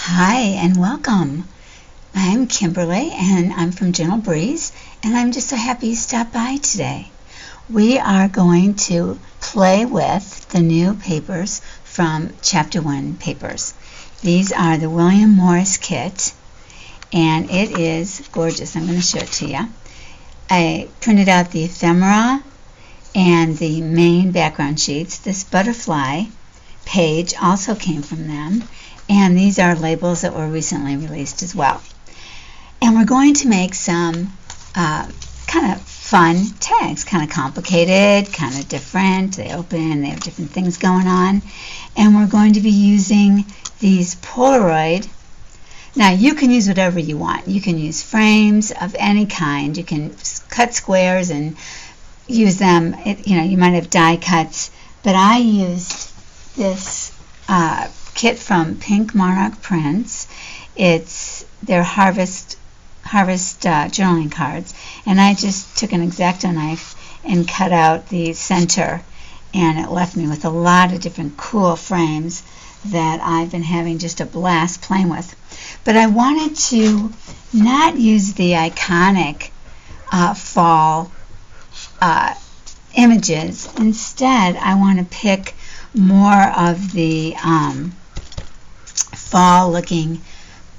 Hi and welcome. I'm Kimberly and I'm from Gentle Breeze, and I'm just so happy you stopped by today. We are going to play with the new papers from Chapter 1 papers. These are the William Morris kit, and it is gorgeous. I'm going to show it to you. I printed out the ephemera and the main background sheets. This butterfly page also came from them. And these are labels that were recently released as well. And we're going to make some kind of fun tags, kind of complicated, kind of different. They open, they have different things going on. And we're going to be using these Polaroid. Now you can use whatever you want. You can use frames of any kind. You can cut squares and use them. You might have die cuts, but I used this kit from Pink Monarch Prints. It's their harvest journaling cards, and I just took an X-Acto knife and cut out the center, and it left me with a lot of different cool frames that I've been having just a blast playing with. But I wanted to not use the iconic fall images. Instead, I want to pick more of the fall-looking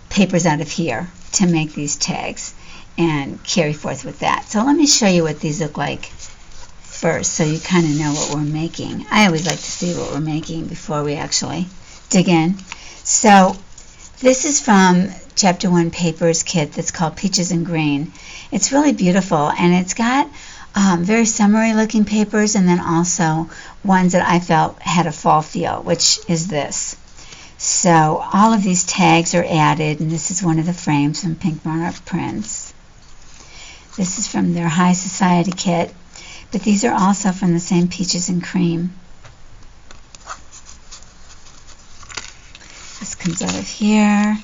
papers out of here to make these tags and carry forth with that. So let me show you what these look like first so you kind of know what we're making. I always like to see what we're making before we actually dig in. So this is from Chapter 1 Papers kit that's called Peaches and Green. It's really beautiful, and it's got very summery looking papers, and then also ones that I felt had a fall feel, which is this. So all of these tags are added, and this is one of the frames from Pink Monarch Prints. This is from their High Society kit, but these are also from the same Peaches and Cream. This comes out of here,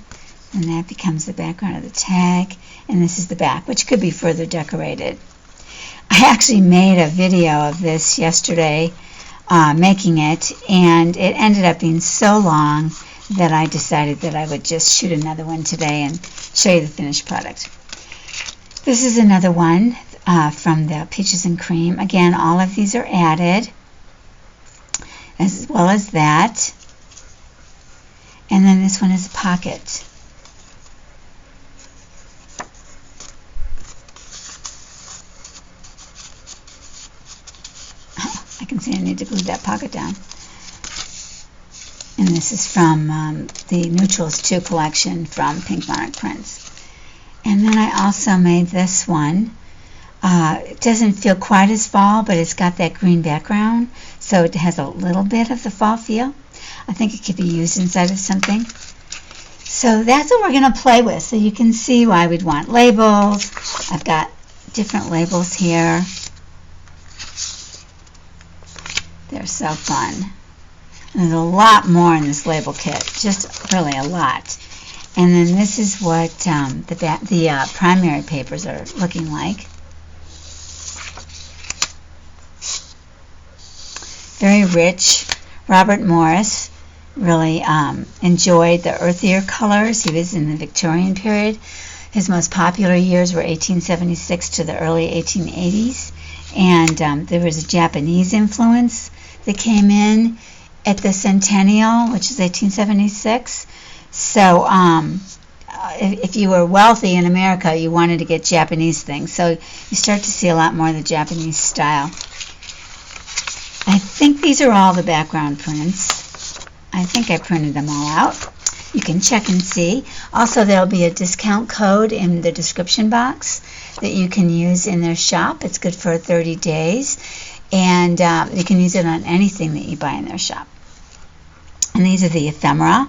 and that becomes the background of the tag, and this is the back, which could be further decorated. I actually made a video of this yesterday, making it, and it ended up being so long that I decided that I would just shoot another one today and show you the finished product. This is another one from the Peaches and Cream. Again, all of these are added, as well as that. And then this one is a pocket. I can see I need to glue that pocket down. And this is from the Neutrals 2 collection from Pink Monarch Prints. And then I also made this one. It doesn't feel quite as fall, but it's got that green background, so it has a little bit of the fall feel. I think it could be used inside of something. So that's what we're going to play with, so you can see why we'd want labels. I've got different labels here. They're so fun. And there's a lot more in this label kit, just really a lot. And then this is what the primary papers are looking like. Very rich. Robert Morris really enjoyed the earthier colors. He was in the Victorian period. His most popular years were 1876 to the early 1880s. And there was a Japanese influence that came in at the centennial, which is 1876. So if you were wealthy in America, you wanted to get Japanese things. So you start to see a lot more of the Japanese style. I think these are all the background prints. I think I printed them all out. You can check and see. Also, there'll be a discount code in the description box that you can use in their shop. It's good for 30 days. And you can use it on anything that you buy in their shop. And these are the ephemera,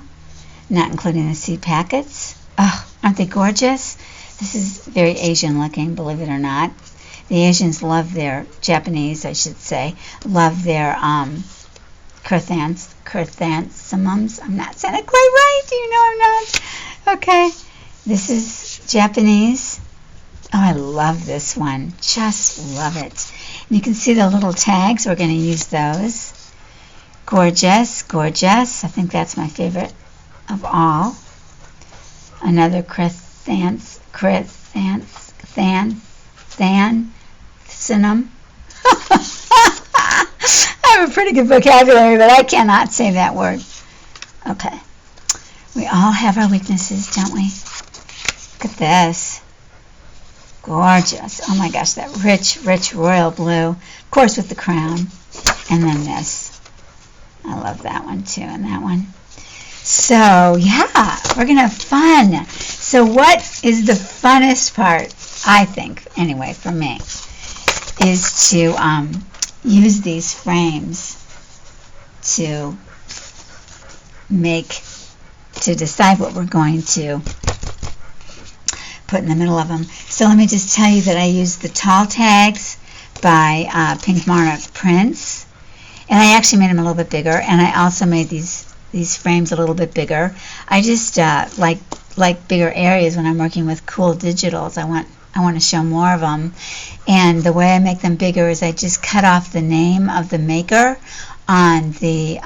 not including the seed packets. Oh, aren't they gorgeous? This is very Asian looking, believe it or not. The Asians love their, Japanese I should say, love their chrysanthemums. I'm not saying it quite right. You know I'm not. Okay. This is Japanese. Oh, I love this one. Just love it. And you can see the little tags. We're going to use those. Gorgeous, gorgeous. I think that's my favorite of all. another chrysanthemum. I have a pretty good vocabulary, but I cannot say that word. Okay. We all have our weaknesses, don't we? Look at this. Gorgeous. Oh my gosh, that rich, rich royal blue. Of course with the crown. And then this. I love that one too, and that one. So, yeah, we're going to have fun. So what is the funnest part, I think, anyway, for me, is to use these frames to decide what we're going to put in the middle of them. So let me just tell you that I used the tall tags by Pink Monarch Prints, and I actually made them a little bit bigger, and I also made these frames a little bit bigger. I just like bigger areas when I'm working with cool digitals. I want to show more of them, and the way I make them bigger is I just cut off the name of the maker on the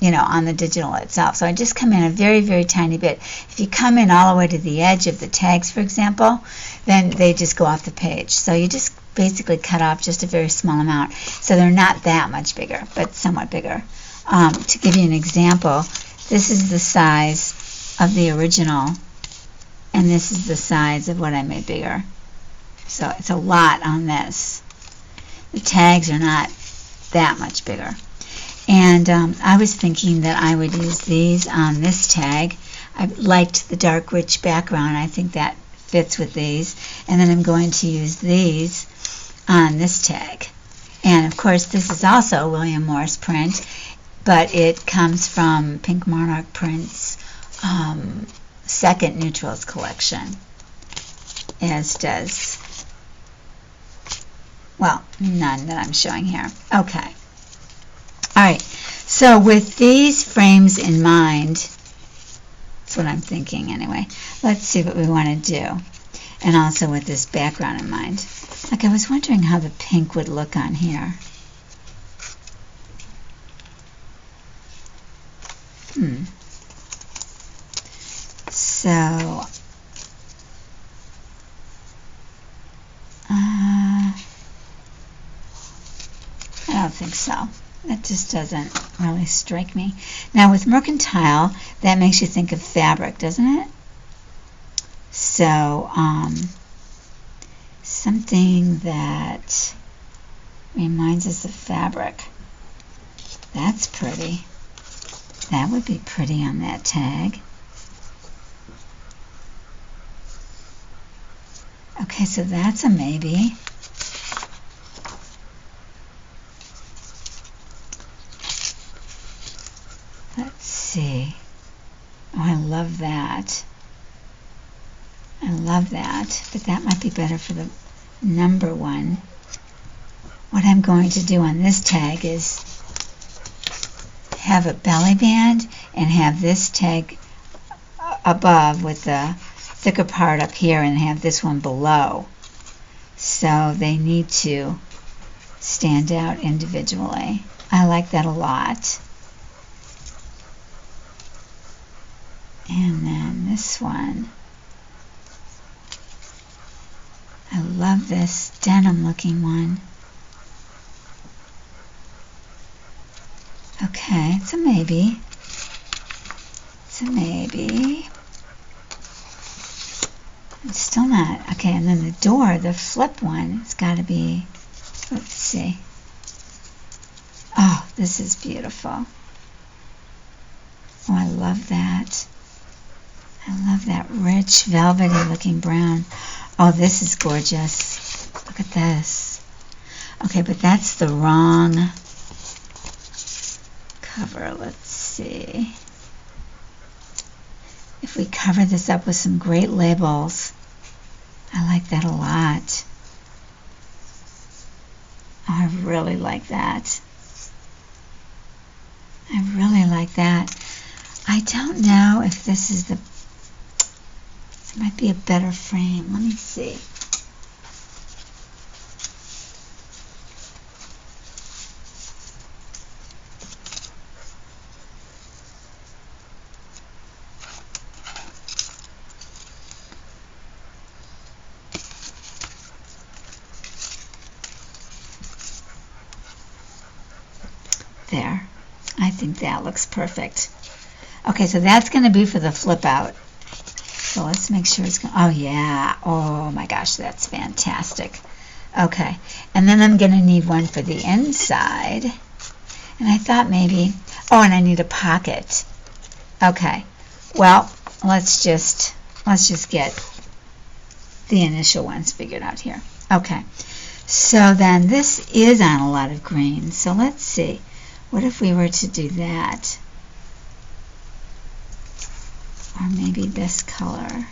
on the digital itself. So I just come in a very, very tiny bit. If you come in all the way to the edge of the tags, for example, then they just go off the page. So you just basically cut off just a very small amount. So they're not that much bigger, but somewhat bigger. To give you an example, this is the size of the original, and this is the size of what I made bigger. So it's a lot on this. The tags are not that much bigger. And I was thinking that I would use these on this tag. I liked the dark rich background. I think that fits with these. And then I'm going to use these on this tag. And of course this is also a William Morris print, but it comes from Pink Monarch Prints' second Neutrals collection, as does, well, none that I'm showing here. Okay. Alright, so with these frames in mind, that's what I'm thinking anyway. Let's see what we want to do. And also with this background in mind. Like, I was wondering how the pink would look on here. So, I don't think so. That just doesn't really strike me. Now with mercantile, that makes you think of fabric, doesn't it? So, something that reminds us of fabric. That's pretty. That would be pretty on that tag. Okay, so that's a maybe. Let's see. Oh, I love that. I love that, but that might be better for the number one. What I'm going to do on this tag is have a belly band and have this tag above with the thicker part up here and have this one below. So they need to stand out individually. I like that a lot. And then this one. I love this denim looking one. Okay, it's a maybe. It's a maybe. It's still not. Okay, and then the door, the flip one, it's got to be, let's see. Oh, this is beautiful. Oh, I love that. I love that rich, velvety looking brown. Oh, this is gorgeous. Look at this. Okay, but that's the wrong cover. Let's see. If we cover this up with some great labels, I like that a lot. Oh, I really like that. I really like that. I don't know if this is the, it might be a better frame. Let me see. think that looks perfect. Okay, so that's going to be for the flip out. So let's make sure it's going. Oh yeah. Oh my gosh, that's fantastic. Okay, and then I'm going to need one for the inside. And I thought maybe, oh, and I need a pocket. Okay, well, let's just get the initial ones figured out here. Okay, so then this is on a lot of green. So let's see, what if we were to do that? Or maybe this color.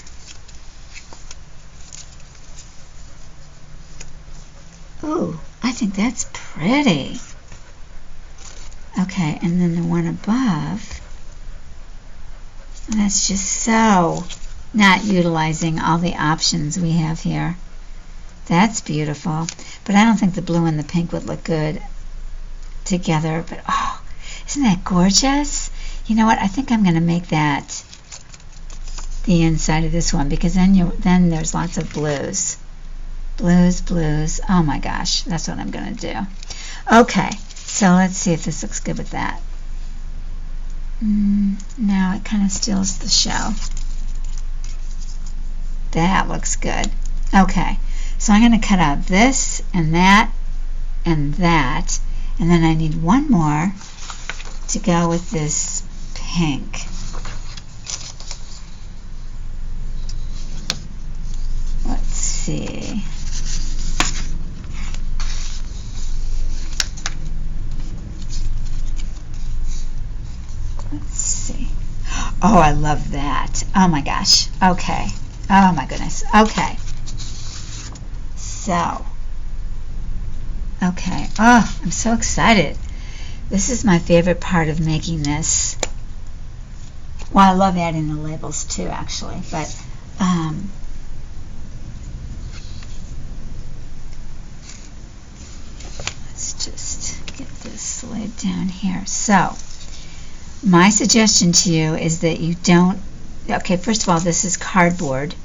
Ooh, I think that's pretty. Okay, and then the one above, that's just so not utilizing all the options we have here. That's beautiful, but I don't think the blue and the pink would look good together. But oh, isn't that gorgeous? You know what? I think I'm going to make that the inside of this one, because then there's lots of blues. Blues. Oh my gosh, that's what I'm going to do. Okay, so let's see if this looks good with that. No, it kind of steals the show. That looks good. Okay, so I'm going to cut out this and that and that, and then I need one more to go with this pink. Let's see. Let's see. Oh, I love that. Oh my gosh. Okay. Oh my goodness. Okay. So. Okay. Oh, I'm so excited. This is my favorite part of making this. Well, I love adding the labels too, actually. But, let's just get this laid down here. So, my suggestion to you is that you don't, okay, first of all, this is cardboard,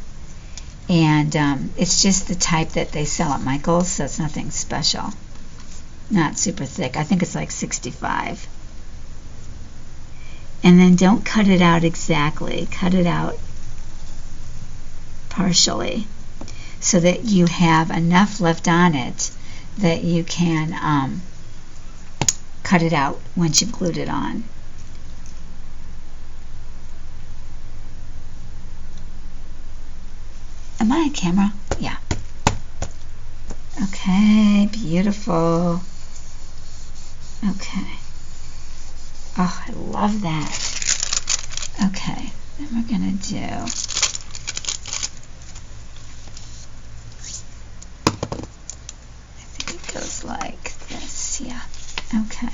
and it's just the type that they sell at Michael's, so it's nothing special. Not super thick. I think it's like 65. And then don't cut it out exactly. Cut it out partially so that you have enough left on it that you can cut it out once you've glued it on. Am I on camera? Yeah. Okay, beautiful. Okay. Oh, I love that. Okay, then we're going to do, I think it goes like this, yeah. Okay.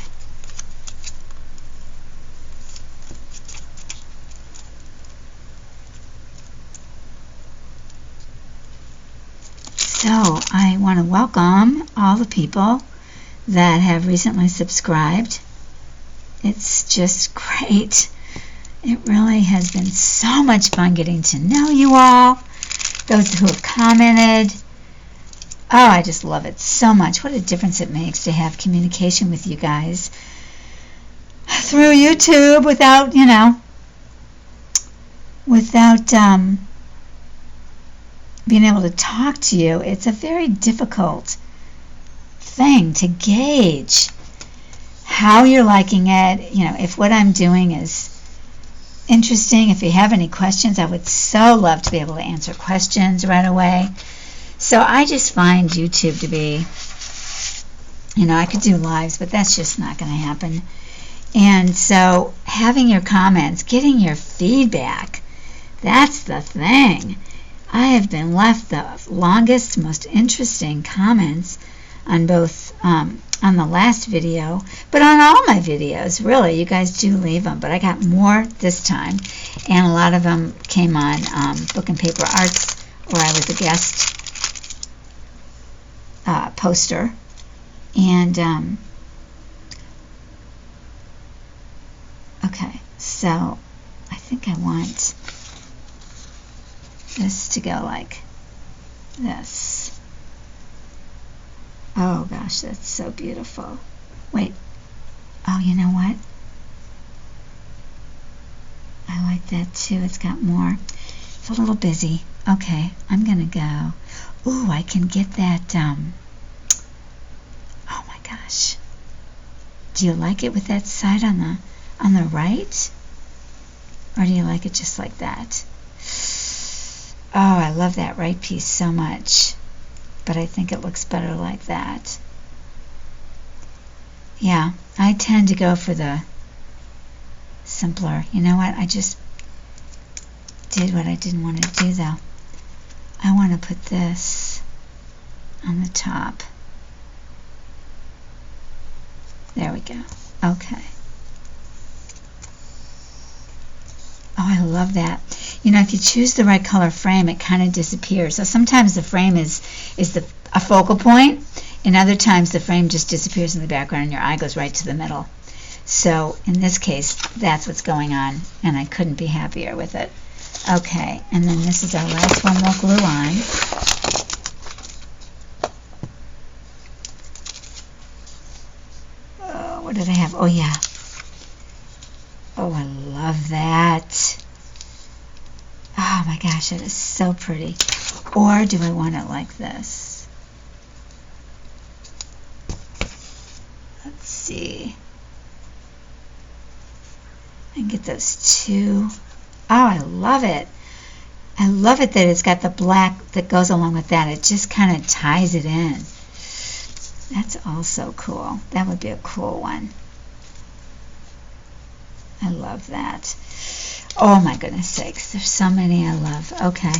So I want to welcome all the people that have recently subscribed. It's just great. It really has been so much fun getting to know you all. Those who have commented. Oh, I just love it so much. What a difference it makes to have communication with you guys through YouTube without, being able to talk to you. It's a very difficult thing to gauge how you're liking it. If what I'm doing is interesting, if you have any questions, I would so love to be able to answer questions right away. So I just find YouTube to be, I could do lives, but that's just not going to happen. And so having your comments, getting your feedback, that's the thing. I have been left the longest, most interesting comments on both, on the last video, but on all my videos, really. You guys do leave them, but I got more this time, and a lot of them came on Book and Paper Arts, where I was a guest poster, and okay, so I think I want this to go like this. Oh gosh, that's so beautiful. Wait, oh, you know what? like that too. It's got more. It's a little busy. Okay, I'm gonna go. Ooh, I can get that. Oh my gosh. Do you like it with that side on the right, or do you like it just like that? Oh, I love that right piece so much, but I think it looks better like that. Yeah, I tend to go for the simpler. You know what? I just did what I didn't want to do though. I want to put this on the top. There we go. Okay. Oh, I love that. You know, if you choose the right color frame, it kind of disappears. So sometimes the frame is a focal point, and other times the frame just disappears in the background and your eye goes right to the middle. So in this case, that's what's going on, and I couldn't be happier with it. Okay, and then this is our last one we'll glue on. Oh, what did I have? Oh, yeah. Oh, I love that. Oh my gosh, that is so pretty. Or do I want it like this? Let's see. I can get those two. Oh, I love it. I love it that it's got the black that goes along with that. It just kind of ties it in. That's also cool. That would be a cool one. I love that. Oh my goodness sakes, there's so many I love. Okay.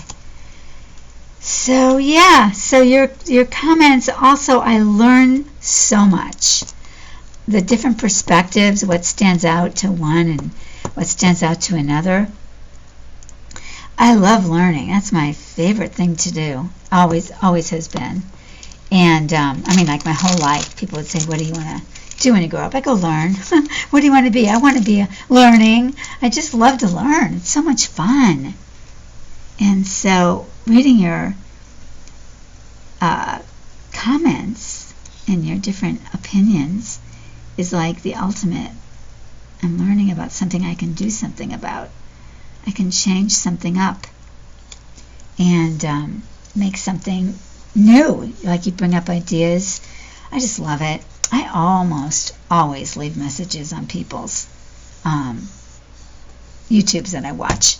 So yeah, so your comments also, I learned so much. The different perspectives, what stands out to one and what stands out to another. I love learning. That's my favorite thing to do. Always has been. And I mean, like my whole life, people would say, what do you want to do when you grow up? I go, learn. What do you want to be? I want to be learning. I just love to learn. It's so much fun. And so reading your comments and your different opinions is like the ultimate. I'm learning about something I can do something about. I can change something up and make something new. Like you bring up ideas. I just love it. I almost always leave messages on people's YouTubes that I watch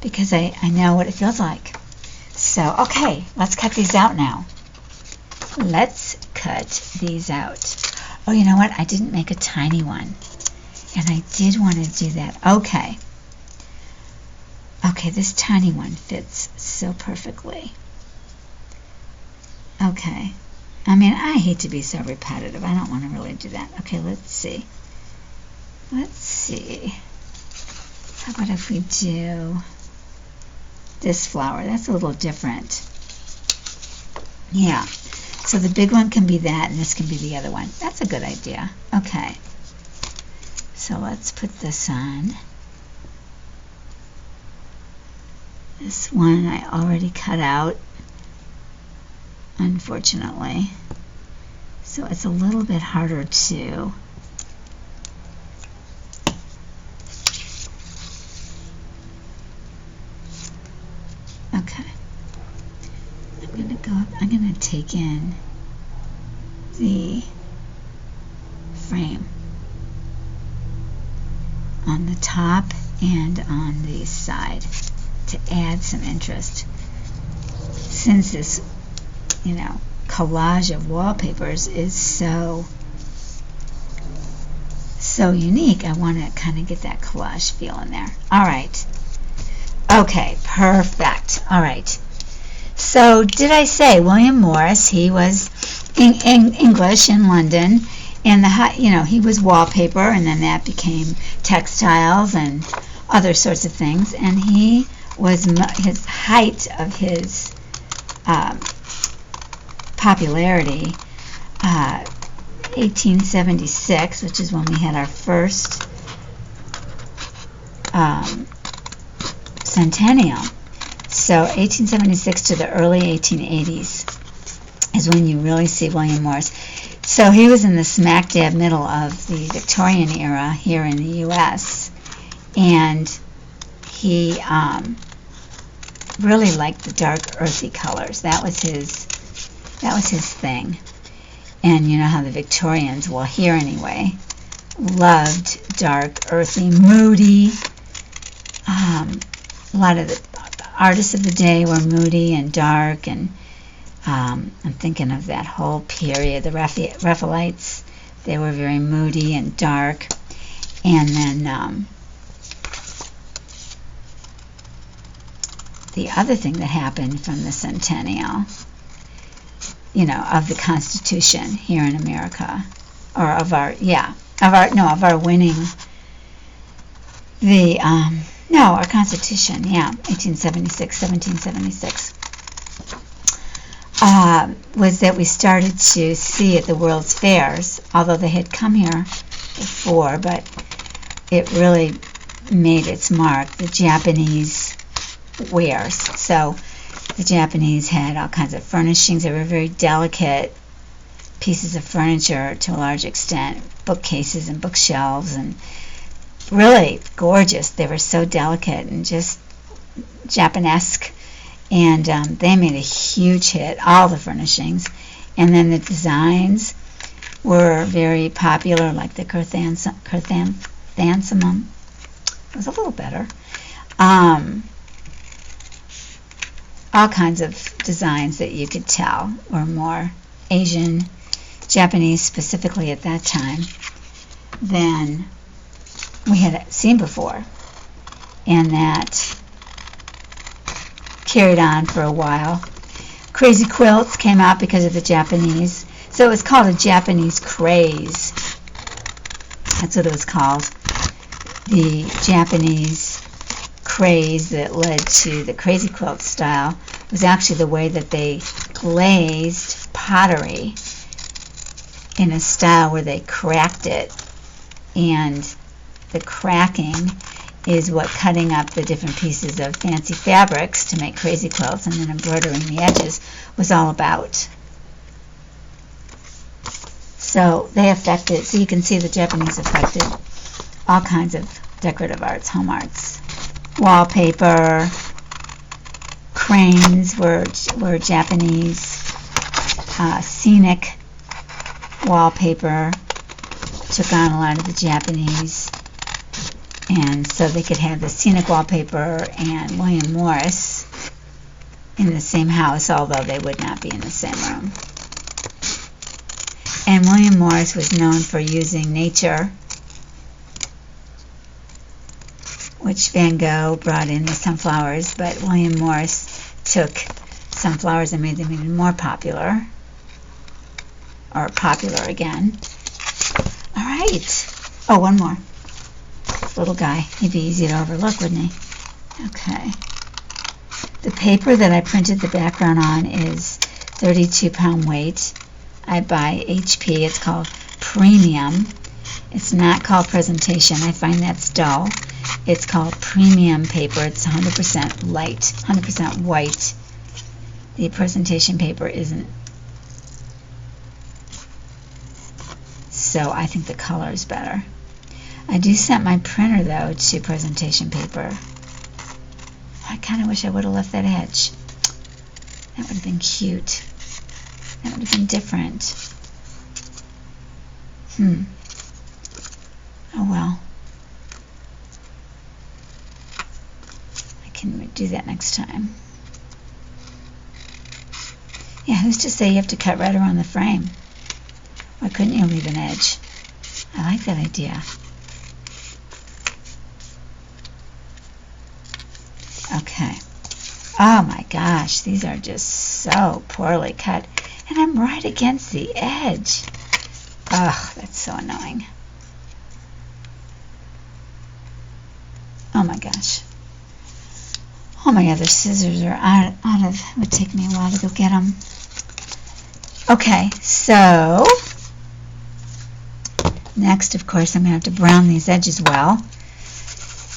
because I know what it feels like. So, okay, let's cut these out now. Let's cut these out. Oh, you know what? I didn't make a tiny one, and I did want to do that. Okay. Okay, this tiny one fits so perfectly. Okay. I mean, I hate to be so repetitive. I don't want to really do that. Okay, let's see. Let's see. How about if we do this flower? That's a little different. Yeah. So the big one can be that, and this can be the other one. That's a good idea. Okay. So let's put this on. This one I already cut out, unfortunately. So it's a little bit harder to okay. I'm gonna take in the frame on the top and on the side to add some interest. Since this, you know, collage of wallpapers is so unique, I want to kind of get that collage feel in there. All right. Okay, perfect. All right. So did I say William Morris? He was in English in London, and he was wallpaper, and then that became textiles and other sorts of things. And he was his height of his popularity, 1876, which is when we had our first centennial. So 1876 to the early 1880s is when you really see William Morris. So he was in the smack dab middle of the Victorian era here in the U.S. And he really liked the dark, earthy colors. That was his thing. And you know how the Victorians, well, here anyway, loved dark, earthy, moody. A lot of the artists of the day were moody and dark, and I'm thinking of that whole period. The Raphaelites, they were very moody and dark. And then the other thing that happened from the centennial, you know, of the Constitution here in America, or of our winning the our Constitution, 1776, was that we started to see at the World's Fairs, although they had come here before, but it really made its mark, the Japanese wares. So the Japanese had all kinds of furnishings. They were very delicate pieces of furniture to a large extent, bookcases and bookshelves, and really gorgeous. They were so delicate and just Japanesque, and they made a huge hit, all the furnishings. And then the designs were very popular, like the chrysanthemum. It was a little better. All kinds of designs that you could tell were more Asian, Japanese specifically at that time, than we had seen before. And that carried on for a while. Crazy quilts came out because of the Japanese. So it was called a Japanese craze. That's what it was called. The Japanese craze that led to the crazy quilt style was actually the way that they glazed pottery in a style where they cracked it, and the cracking is what cutting up the different pieces of fancy fabrics to make crazy quilts and then embroidering the edges was all about. So they affected, so you can see the Japanese affected all kinds of decorative arts, home arts. Wallpaper, cranes were Japanese, scenic wallpaper took on a lot of the Japanese, and so they could have the scenic wallpaper and William Morris in the same house, although they would not be in the same room. And William Morris was known for using nature, which Van Gogh brought in the sunflowers, but William Morris took sunflowers and made them even more popular, or popular again. All right. Oh, one more. Little guy. He'd be easy to overlook, wouldn't he? Okay. The paper that I printed the background on is 32-pound weight. I buy HP. It's called Premium. It's not called Presentation. I find that's dull. It's called Premium paper. It's 100% light, 100% white. The Presentation paper isn't. So I think the color is better. I do set my printer, though, to Presentation paper. I kind of wish I would have left that edge. That would have been cute. That would have been different. Oh well. I can do that next time. Yeah, who's to say you have to cut right around the frame? Why couldn't you leave an edge? I like that idea. Okay. Oh my gosh, these are just so poorly cut. And I'm right against the edge. Ugh, that's so annoying. Oh my gosh. Oh my other scissors are out of, it would take me a while to go get them. Okay, so next, of course, I'm going to have to brown these edges well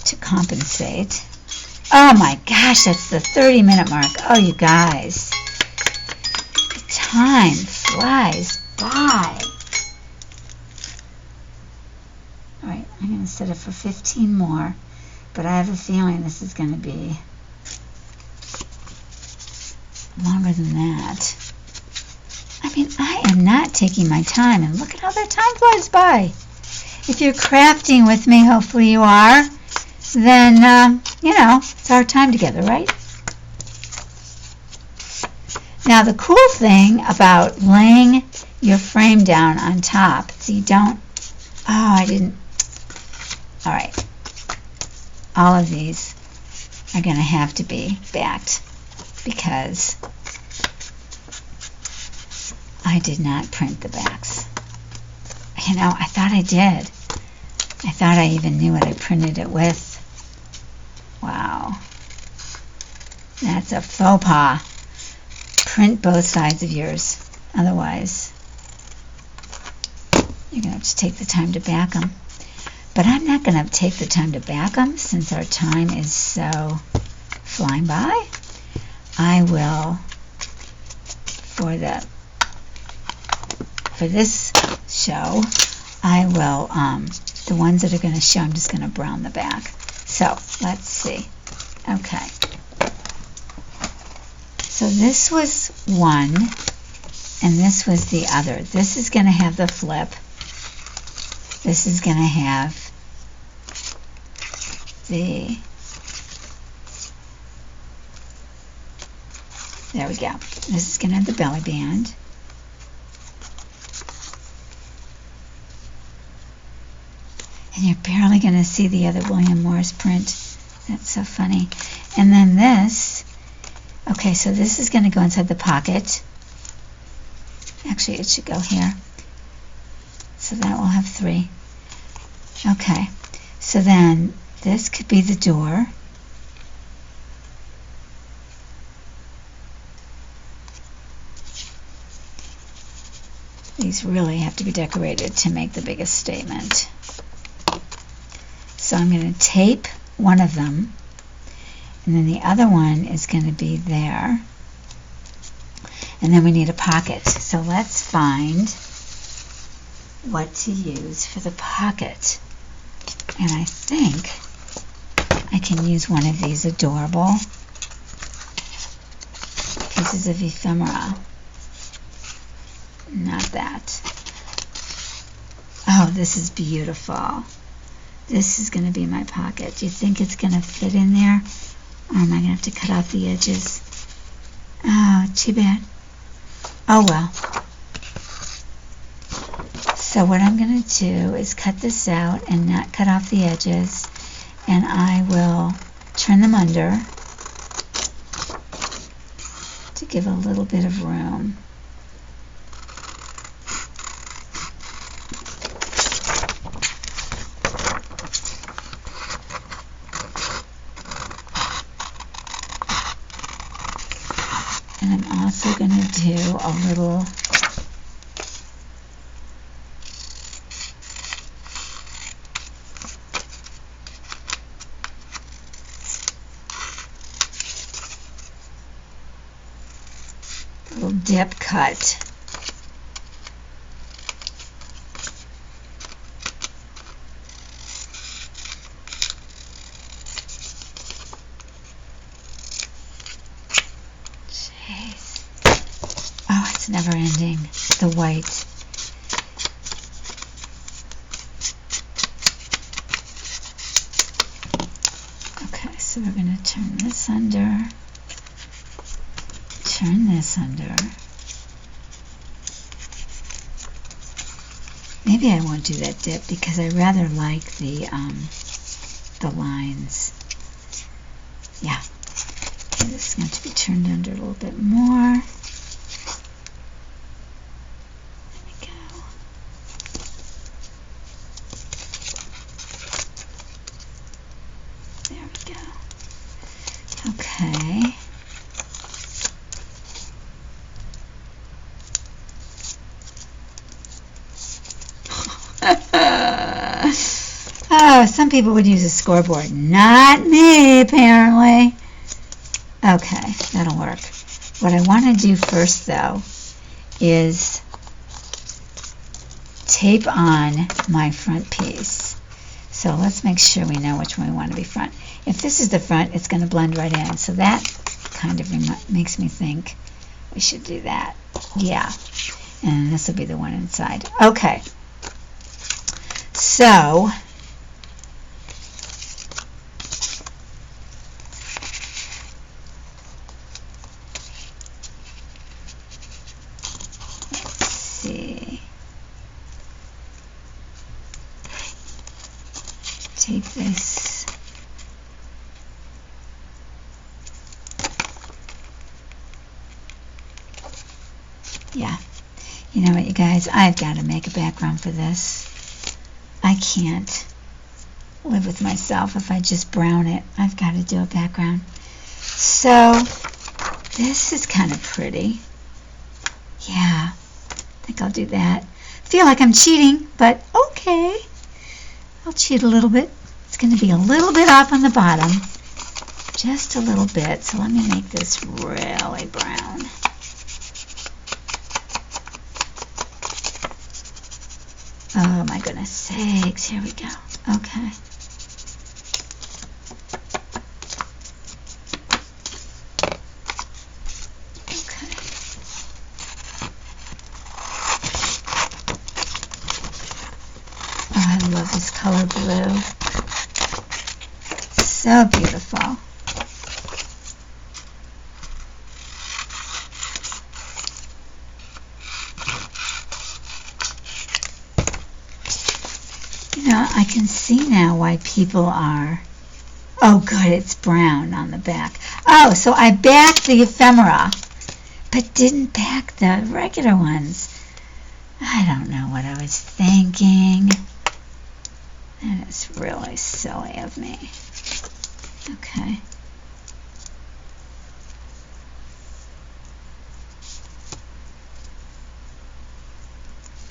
to compensate. Oh my gosh, that's the 30-minute mark. Oh, you guys. The time flies by. All right, I'm going to set it for 15 more. but I have a feeling this is going to be longer than that. I mean, I am not taking my time, and look at how that time flies by. If you're crafting with me, hopefully you are, then, it's our time together, right? Now, the cool thing about laying your frame down on top, so you don't, all right, all of these are going to have to be backed because I did not print the backs. I thought I did. I thought I even knew what I printed it with. Wow. That's a faux pas. Print both sides of yours. Otherwise, you're going to have to take the time to back them. But I'm not going to take the time to back them since our time is so flying by. I will, for this show, I will, the ones that are going to show, I'm just going to brown the back. So, let's see. Okay. So this was one, and this was the other. This is going to have the flip. This is going to have there we go. This is going to have the belly band. And you're barely going to see the other William Morris print. That's so funny. And then this, okay, so this is going to go inside the pocket. Actually, it should go here. So that will have 3. Okay, so then this could be the door. These really have to be decorated to make the biggest statement. So I'm going to tape one of them, and then the other one is going to be there. And then we need a pocket. So let's find what to use for the pocket. And I think I can use one of these adorable pieces of ephemera. Not that. Oh, this is beautiful. This is going to be my pocket. Do you think it's going to fit in there? Or am I going to have to cut off the edges? Oh, too bad. Oh, well. So what I'm going to do is cut this out and not cut off the edges. And I will turn them under to give a little bit of room. And I'm also going to do a little dip cut. It's never ending. The white. Okay, so we're going to turn this under. Turn this under. Maybe I won't do that dip because I rather like the lines. Yeah. Okay, this is going to be turned under a little bit more. Okay. Oh, some people would use a scoreboard. Not me, apparently. Okay, that'll work. What I want to do first, though, is tape on my front piece. So let's make sure we know which one we want to be front. If this is the front, it's going to blend right in. So that kind of makes me think we should do that. Yeah. And this will be the one inside. Okay. So let's see. Take this. Yeah. You know what, you guys? I've got to make a background for this. I can't live with myself if I just brown it. I've got to do a background. So this is kind of pretty. Yeah, I think I'll do that. Feel like I'm cheating, but okay. I'll cheat a little bit. It's going to be a little bit off on the bottom. Just a little bit. So let me make this really brown. Oh my goodness sakes, here we go. Okay. Okay. Oh, I love this color blue. So beautiful. You know, I can see now why people are... Oh, good, it's brown on the back. Oh, so I backed the ephemera, but didn't back the regular ones. I don't know what I was thinking. That is really silly of me. Okay.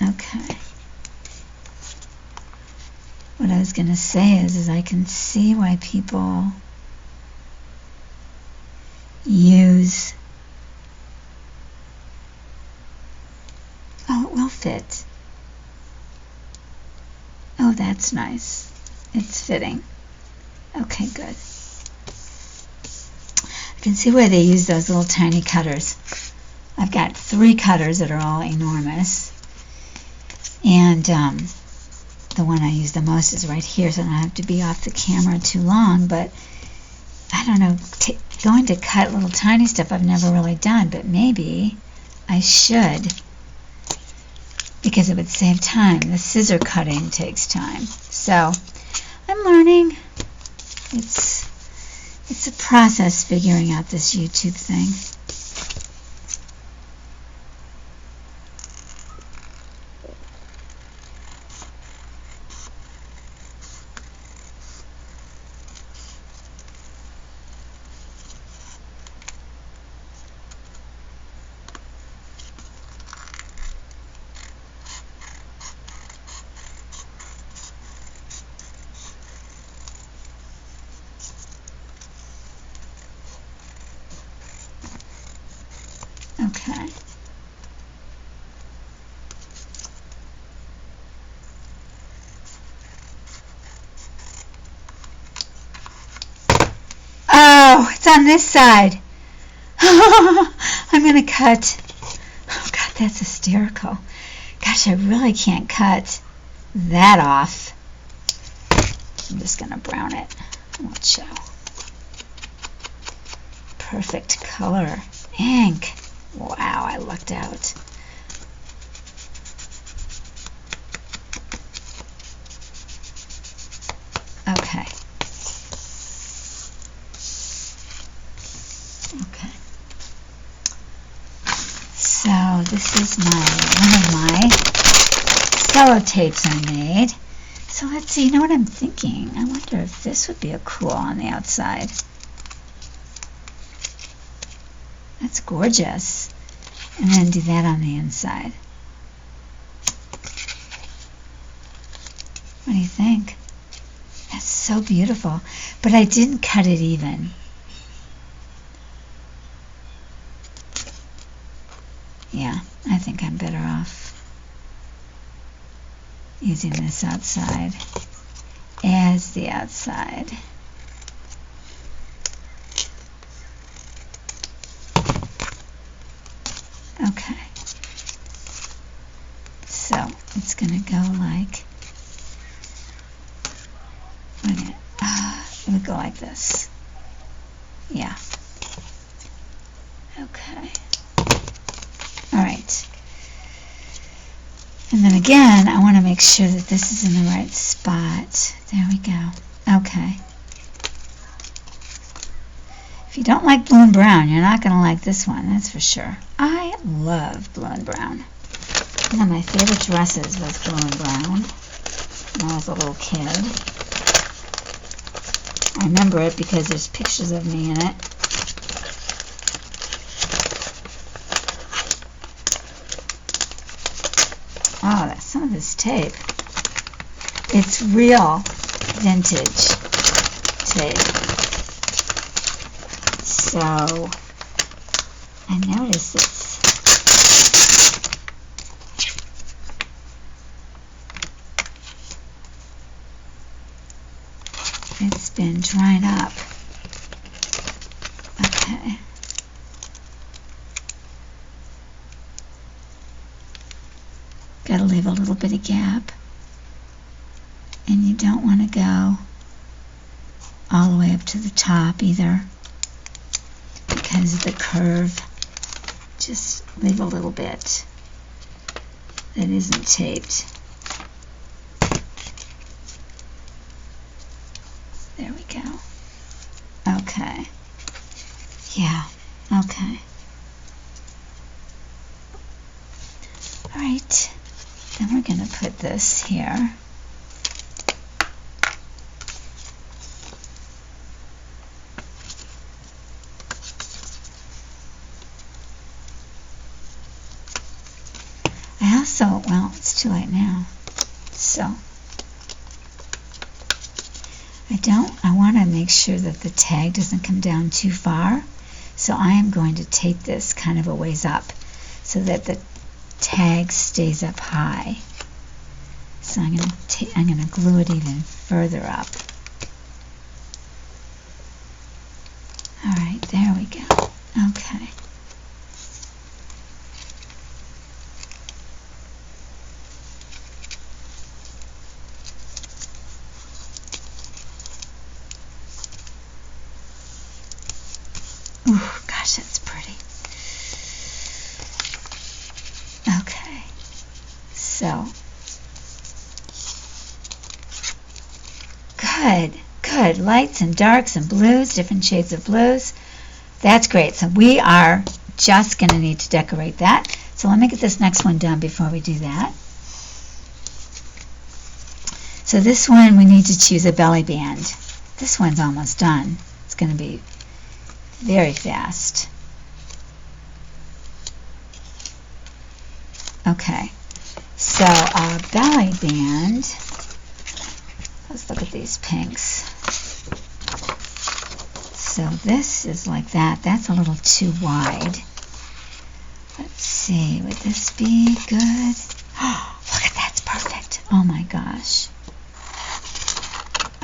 Okay. What I was going to say is I can see why people use... Oh, it will fit. Oh, that's nice. It's fitting. Okay, good. I can see why they use those little tiny cutters. I've got 3 cutters that are all enormous. And the one I use the most is right here, so I don't have to be off the camera too long. But I don't know, going to cut little tiny stuff I've never really done, but maybe I should, because it would save time. The scissor cutting takes time. So I'm learning. It's a process figuring out this YouTube thing. Okay. Oh, it's on this side. I'm going to cut. Oh, God, that's hysterical. Gosh, I really can't cut that off. I'm just going to brown it. It won't show. Perfect color. Ink. Wow, I lucked out. Okay. Okay. So this is one of my sellotapes I made. So let's see, you know what I'm thinking? I wonder if this would be a cool on the outside. That's gorgeous. And then do that on the inside. What do you think? That's so beautiful. But I didn't cut it even. Yeah, I think I'm better off using this outside. as the outside. Okay. So it's going to go like, it would go like this. Yeah. Okay. All right. And then again, I want to make sure that this is in the right spot. There we go. Okay. If you don't like blue and brown, you're not going to like this one, that's for sure. I love blue and brown. One of my favorite dresses was blue and brown when I was a little kid. I remember it because there's pictures of me in it. Oh, that's some of this tape. It's real vintage tape. So, I noticed this. It's been dried up. Okay. Gotta leave a little bit of gap. And you don't want to go all the way up to the top either, because of the curve. Just leave a little bit that isn't taped. There we go. Okay. Yeah. Okay. All right. Then we're going to put this here. I also, well, it's too late now. So, I want to make sure that the tag doesn't come down too far. So I am going to tape this kind of a ways up so that the tag stays up high. So I'm going to glue it even further up. All right, there we go. Okay. Ooh, gosh, that's pretty. Okay, so good. Lights and darks and blues, different shades of blues. That's great. So we are just going to need to decorate that. So let me get this next one done before we do that. So this one we need to choose a belly band. This one's almost done. It's going to be very fast. Okay, so our belly band, let's look at these pinks. So this is like that. That's a little too wide. Let's see, would this be good? Oh, look at that's perfect. Oh my gosh.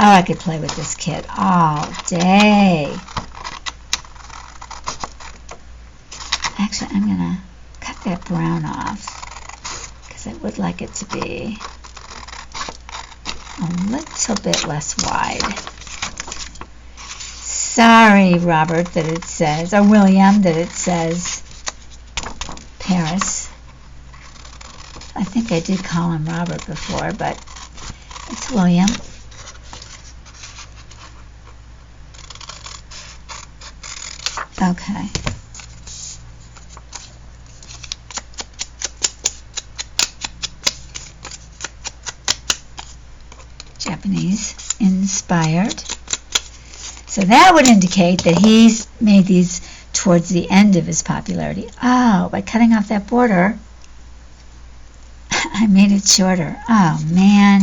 Oh, I could play with this kit all day. Actually, I'm going to cut that brown off because I would like it to be a little bit less wide. Sorry, Robert, that it says, or William, that it says Paris. I think I did call him Robert before, but it's William. Okay. Japanese inspired. So that would indicate that he's made these towards the end of his popularity. Oh, by cutting off that border, I made it shorter. Oh, man.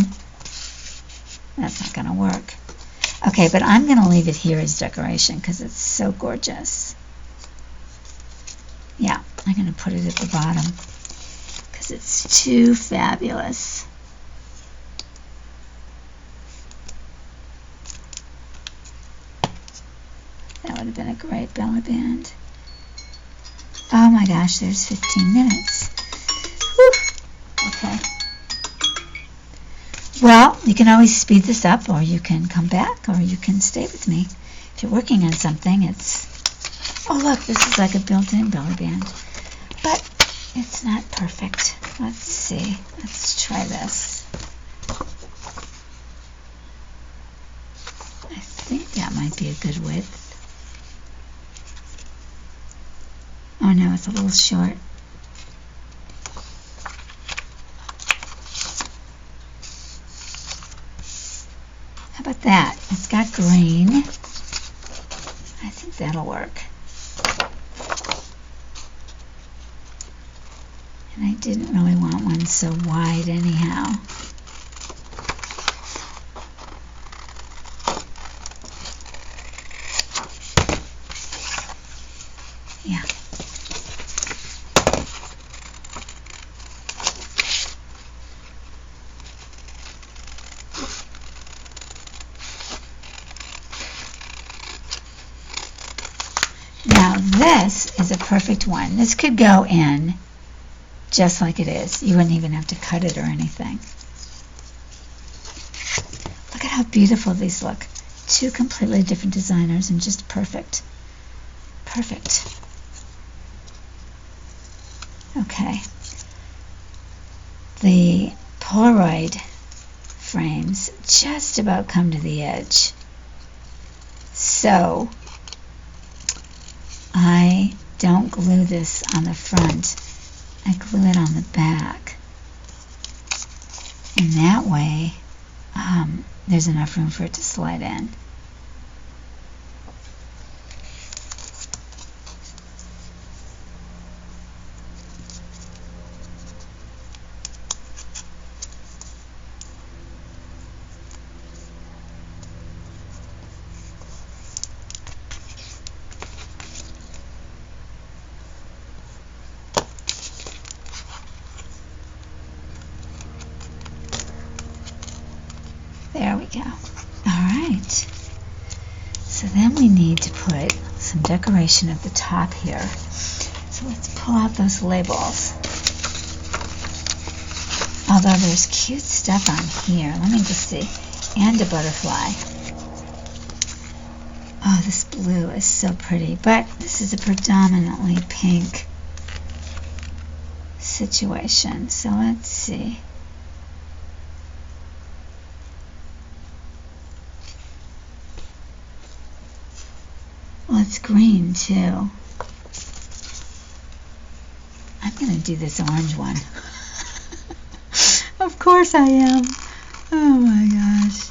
That's not going to work. Okay, but I'm going to leave it here as decoration because it's so gorgeous. Yeah, I'm going to put it at the bottom because it's too fabulous. That would have been a great belly band. Oh my gosh, there's 15 minutes. Whew. Okay. Well, you can always speed this up, or you can come back, or you can stay with me. If you're working on something, oh look, this is like a built-in belly band. But it's not perfect. Let's see. Let's try this. I think that might be a good width. Oh no, it's a little short. How about that? It's got green. I think that'll work. And I didn't really want one so wide anyhow. Yeah. Now this is a perfect one. This could go in just like it is. You wouldn't even have to cut it or anything. Look at how beautiful these look. Two completely different designers and just perfect. Perfect. Okay. The Polaroid frames just about come to the edge. So I don't glue this on the front. I glue it on the back. And that way, there's enough room for it to slide in. There we go. All right. So then we need to put some decoration at the top here. So let's pull out those labels. Although there's cute stuff on here. Let me just see. And a butterfly. Oh, this blue is so pretty. But this is a predominantly pink situation. So let's see. Well, it's green too. I'm going to do this orange one. Of course I am. Oh my gosh.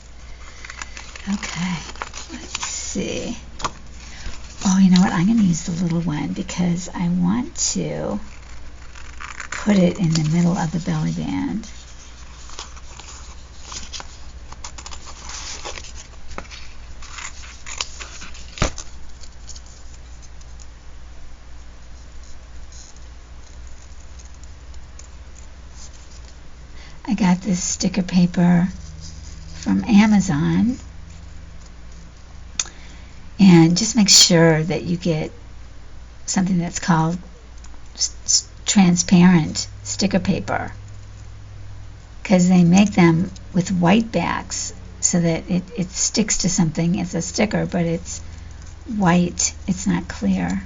Okay, let's see. Oh, you know what? I'm going to use the little one because I want to put it in the middle of the belly band. I got this sticker paper from Amazon, and just make sure that you get something that's called transparent sticker paper, because they make them with white backs so that it sticks to something. It's a sticker, but it's white, it's not clear.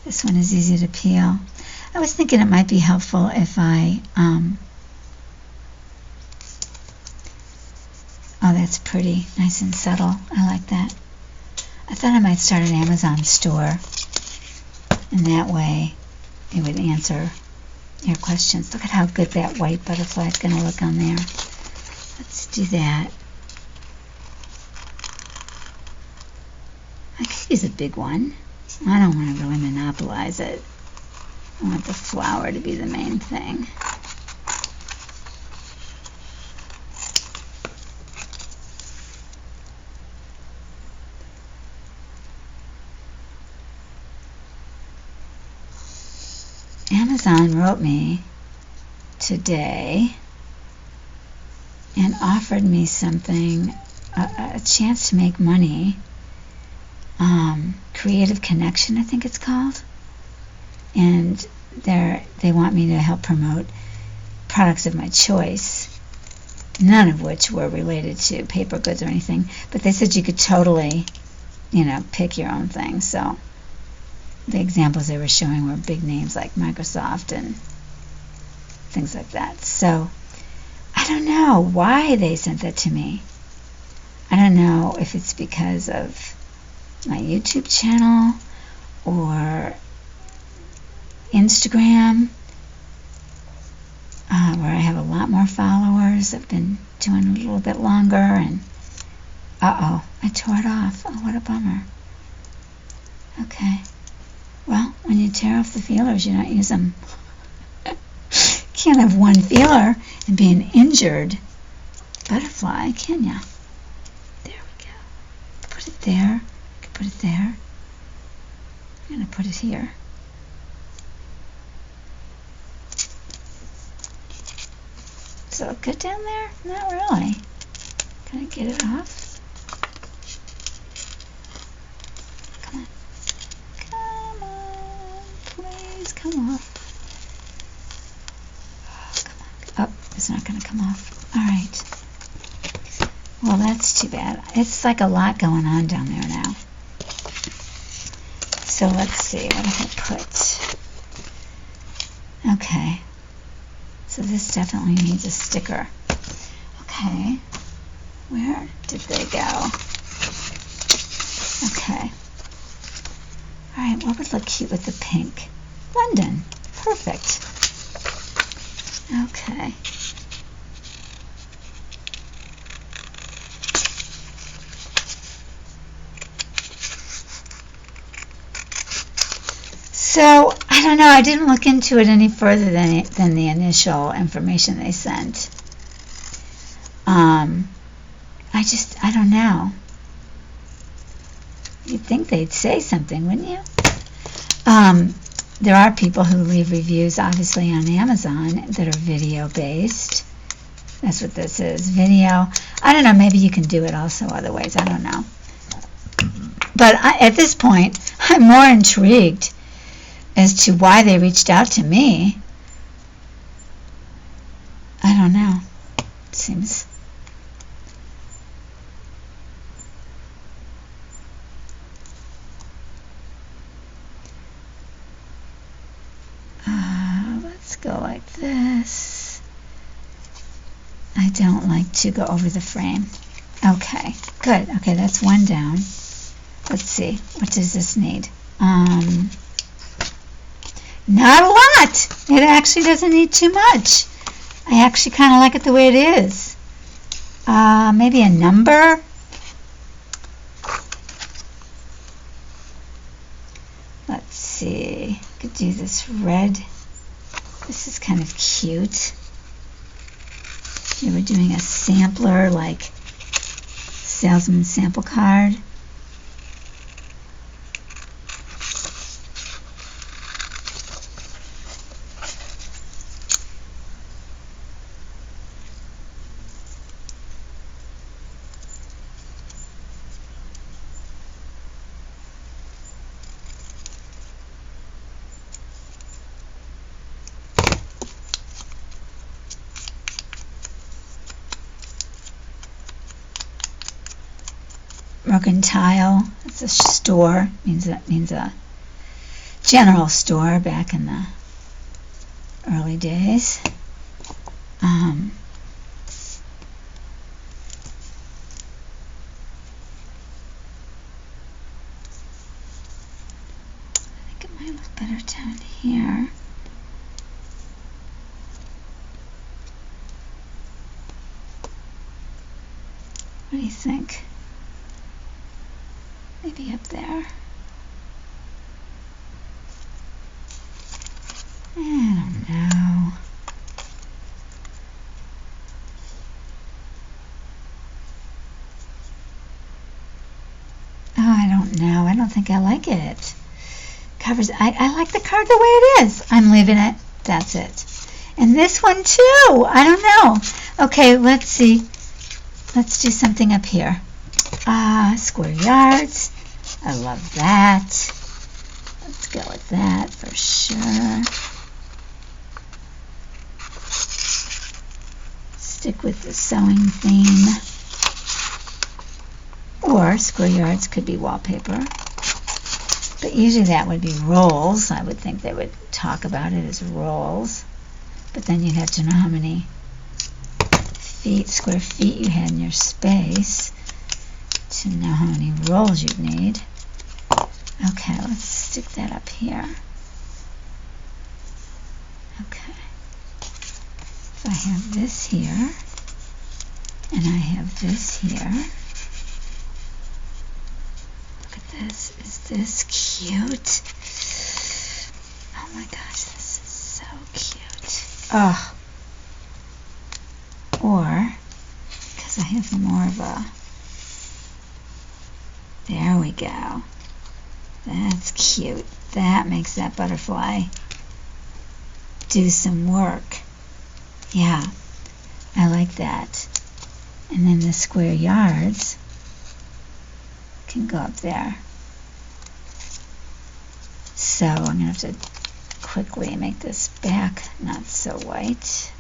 This one is easy to peel. I was thinking it might be helpful if I, oh, that's pretty, nice and subtle. I like that. I thought I might start an Amazon store, and that way it would answer your questions. Look at how good that white butterfly is going to look on there. Let's do that. I could use a big one. I don't want to really monopolize it. I want the flower to be the main thing. Amazon wrote me today and offered me something a chance to make money. Creative Connection, I think it's called. And they want me to help promote products of my choice, none of which were related to paper goods or anything. But they said you could totally, pick your own thing. So the examples they were showing were big names like Microsoft and things like that. So I don't know why they sent that to me. I don't know if it's because of my YouTube channel or Instagram, where I have a lot more followers. I've been doing a little bit longer, and I tore it off. Oh, what a bummer. Okay. Well, when you tear off the feelers, you don't use them. Can't have one feeler and be an injured butterfly, can ya? There we go. Put it there. Put it there. I'm going to put it here. Does it look good down there? Not really. Can I get it off? Come on. Come on. Please come off. Oh, come on. Oh, it's not going to come off. All right. Well, that's too bad. It's like a lot going on down there now. So let's see, what did I put? Okay, so this definitely needs a sticker. Okay, where did they go? Okay, all right, what would look cute with the pink? London, perfect. Okay. So, I don't know, I didn't look into it any further than the initial information they sent. I don't know. You'd think they'd say something, wouldn't you? There are people who leave reviews, obviously, on Amazon that are video-based. That's what this is, video. I don't know, maybe you can do it also other ways, I don't know. But at this point, I'm more intrigued as to why they reached out to me. I don't know. It seems... let's go like this. I don't like to go over the frame. Okay, good. Okay, that's one down. Let's see. What does this need? Not a lot. It actually doesn't need too much. I actually kind of like it the way it is. Maybe a number. Let's see. Could do this red. This is kind of cute. You were doing a sampler, like salesman sample card. Mercantile, it's a store, means a general store back in the early days. I think it might look better down here. What do you think? Maybe up there. I don't know. Oh, I don't know. I don't think I like it. Covers. I like the card the way it is. I'm leaving it. That's it. And this one too. I don't know. Okay, let's see. let's do something up here. Square yards. I love that. Let's go with that for sure. Stick with the sewing theme. Or square yards could be wallpaper. But usually that would be rolls. I would think they would talk about it as rolls. But then you'd have to know how many square feet you had in your space to know how many rolls you'd need. Okay, let's stick that up here. Okay. So I have this here, and I have this here. Look at this. Is this cute? Oh my gosh, this is so cute. Oh. Or, because I have more of a, there we go. That's cute. That makes that butterfly do some work. Yeah, I like that. And then the square yards can go up there. So I'm going to have to quickly make this back not so white.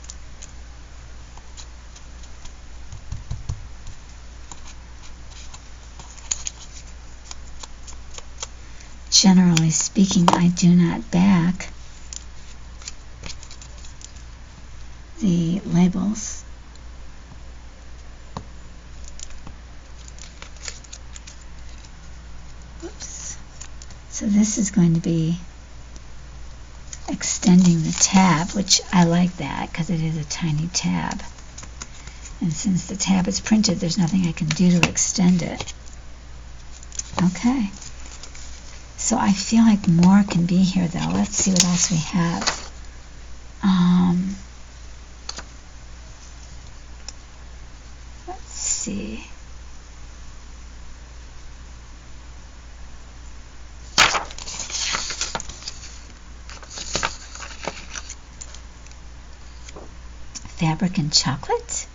Generally speaking, I do not back the labels. Whoops. So this is going to be extending the tab, which I like that because it is a tiny tab. And since the tab is printed, there's nothing I can do to extend it. Okay. So I feel like more can be here, though. Let's see what else we have. Let's see. Fabric and chocolate?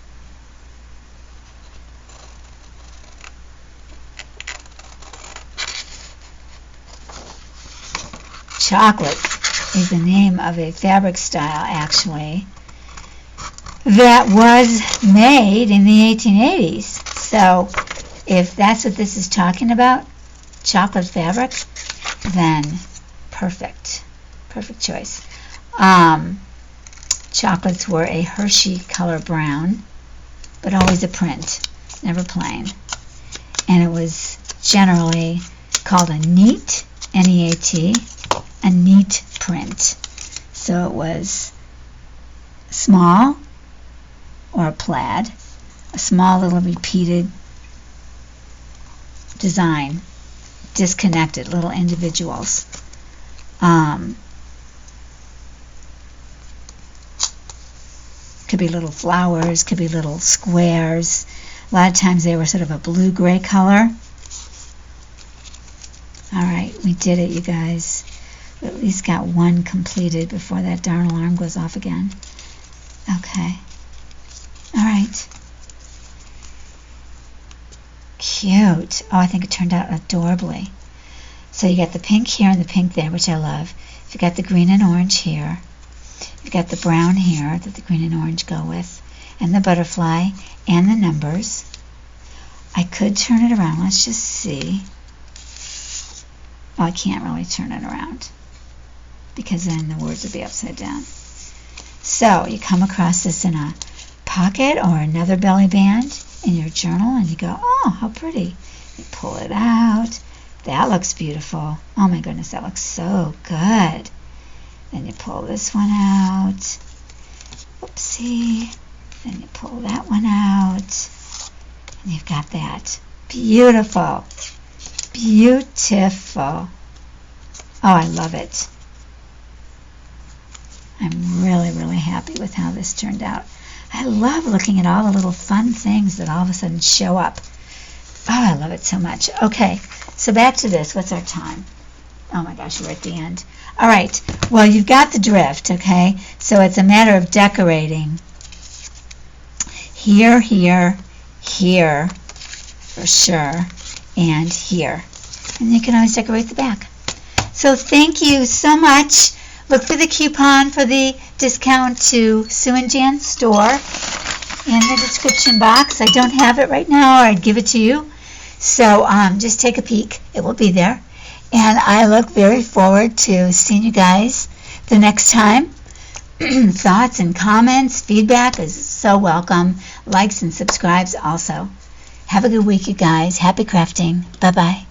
Chocolate is the name of a fabric style, actually, that was made in the 1880s. So if that's what this is talking about, chocolate fabric, then perfect. Perfect choice. Chocolates were a Hershey color brown, but always a print, never plain. And it was generally called a neat, N-E-A-T, a neat print. So it was small or a plaid, a small little repeated design, disconnected little individuals. Could be little flowers, could be little squares. A lot of times they were sort of a blue-gray color. All right, we did it, you guys. We at least got one completed before that darn alarm goes off again. Okay. All right. Cute. Oh, I think it turned out adorably. So you got the pink here and the pink there, which I love. You got the green and orange here. You've got the brown here that the green and orange go with, and the butterfly, and the numbers. I could turn it around. Let's just see. Oh, I can't really turn it around because then the words would be upside down. So you come across this in a pocket or another belly band in your journal, and you go, oh, how pretty. You pull it out. That looks beautiful. Oh my goodness, that looks so good. Then you pull this one out. Oopsie. Then you pull that one out. And you've got that. Beautiful. Beautiful. Oh, I love it. I'm really, really happy with how this turned out. I love looking at all the little fun things that all of a sudden show up. Oh, I love it so much. Okay, so back to this. What's our time? Oh my gosh, we're at the end. All right, well, you've got the drift, okay? So it's a matter of decorating. Here, here, here for sure, and here. And you can always decorate the back. So thank you so much. Look for the coupon for the discount to Sue and Jan's store in the description box. I don't have it right now, or I'd give it to you. So just take a peek. It will be there. And I look very forward to seeing you guys the next time. Thoughts and comments, feedback is so welcome. Likes and subscribes also. Have a good week, you guys. Happy crafting. Bye-bye.